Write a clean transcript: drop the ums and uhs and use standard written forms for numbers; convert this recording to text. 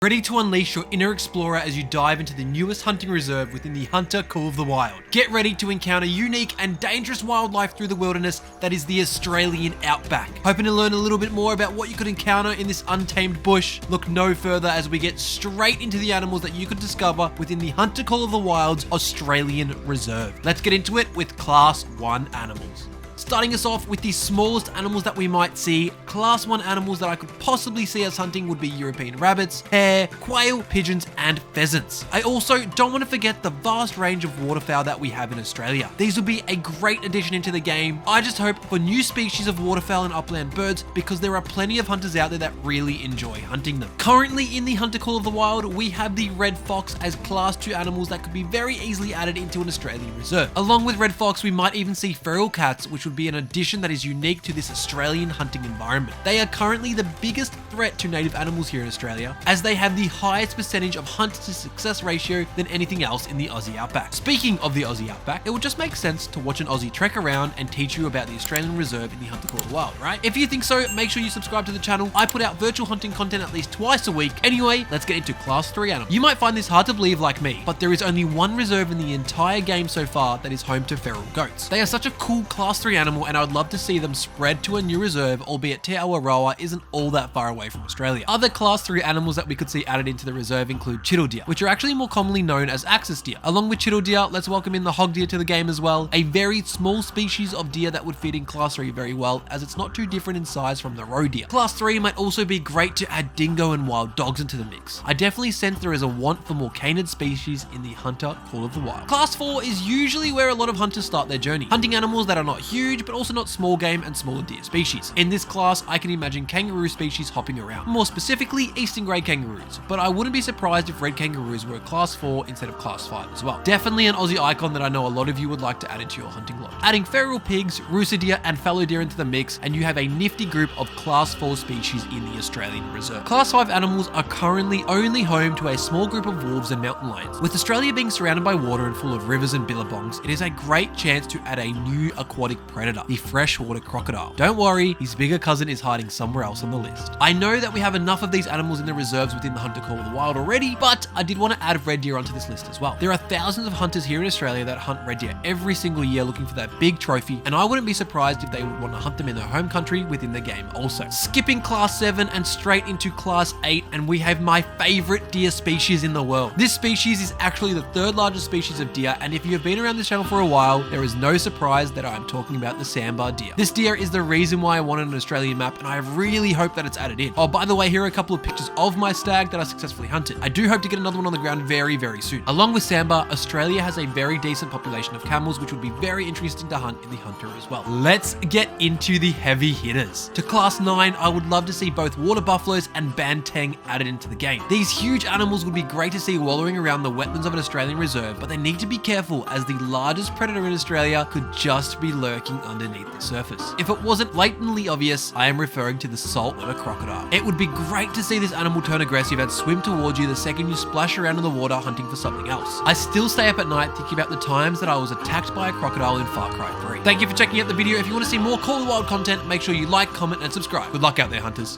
Ready to unleash your inner explorer as you dive into the newest hunting reserve within the Hunter Call of the Wild. Get ready to encounter unique and dangerous wildlife through the wilderness that is the Australian outback. Hoping to learn a little bit more about what you could encounter in this untamed bush? Look no further as we get straight into the animals that you could discover within the Hunter Call of the Wild's Australian Reserve. Let's get into it with Class 1 animals. Starting us off with the smallest animals that we might see, Class 1 animals that I could possibly see us hunting would be European rabbits, hare, quail, pigeons, and pheasants. I also don't want to forget the vast range of waterfowl that we have in Australia. These will be a great addition into the game. I just hope for new species of waterfowl and upland birds because there are plenty of hunters out there that really enjoy hunting them. Currently in the Hunter Call of the Wild, we have the red fox as Class 2 animals that could be very easily added into an Australian reserve. Along with red fox, we might even see feral cats, which would be an addition that is unique to this Australian hunting environment. They are currently the biggest threat to native animals here in Australia, as they have the highest percentage of hunt to success ratio than anything else in the Aussie outback. Speaking of the Aussie outback, it would just make sense to watch an Aussie trek around and teach you about the Australian Reserve in the Hunter Call of the Wild, right? If you think so, make sure you subscribe to the channel. I put out virtual hunting content at least twice a week. Anyway, let's get into Class 3 animals. You might find this hard to believe like me, but there is only one reserve in the entire game so far that is home to feral goats. They are such a cool Class 3 animal, and I would love to see them spread to a new reserve, albeit Te Awaroa isn't all that far away from Australia. Other Class 3 animals that we could see added into the reserve include chital deer, which are actually more commonly known as axis deer. Along with chital deer, let's welcome in the hog deer to the game as well, a very small species of deer that would fit in Class 3 very well, as it's not too different in size from the roe deer. Class 3 might also be great to add dingo and wild dogs into the mix. I definitely sense there is a want for more canid species in the Hunter Call of the Wild. Class 4 is usually where a lot of hunters start their journey, hunting animals that are not huge but also not small game and smaller deer species. In this class, I can imagine kangaroo species hopping around, more specifically eastern grey kangaroos, but I wouldn't be surprised if red kangaroos were a Class 4 instead of Class 5 as well. Definitely an Aussie icon that I know a lot of you would like to add into your hunting lodge. Adding feral pigs, rooster deer, and fallow deer into the mix, and you have a nifty group of Class 4 species in the Australian Reserve. Class 5 animals are currently only home to a small group of wolves and mountain lions. With Australia being surrounded by water and full of rivers and billabongs, it is a great chance to add a new aquatic predator, the freshwater crocodile. Don't worry, his bigger cousin is hiding somewhere else on the list. I know that we have enough of these animals in the reserves within the Hunter Call of the Wild already, but I did want to add red deer onto this list as well. There are thousands of hunters here in Australia that hunt red deer every single year looking for that big trophy, and I wouldn't be surprised if they would want to hunt them in their home country within the game also. Skipping Class 7 and straight into Class 8, and we have my favorite deer species in the world. This species is actually the third largest species of deer, and if you have been around this channel for a while, there is no surprise that I'm talking about the sambar deer. This deer is the reason why I wanted an Australian map, and I really hope that it's added in. Oh, by the way, here are a couple of pictures of my stag that I successfully hunted. I do hope to get another one on the ground very, very soon. Along with sambar, Australia has a very decent population of camels, which would be very interesting to hunt in the Hunter as well. Let's get into the heavy hitters. To Class 9, I would love to see both water buffaloes and banteng added into the game. These huge animals would be great to see wallowing around the wetlands of an Australian reserve, but they need to be careful as the largest predator in Australia could just be lurking underneath the surface. If it wasn't blatantly obvious, I am referring to the saltwater crocodile. It would be great to see this animal turn aggressive and swim towards you the second you splash around in the water hunting for something else. I still stay up at night thinking about the times that I was attacked by a crocodile in Far Cry 3. Thank you for checking out the video. If you want to see more Call of the Wild content, make sure you like, comment, and subscribe. Good luck out there, hunters.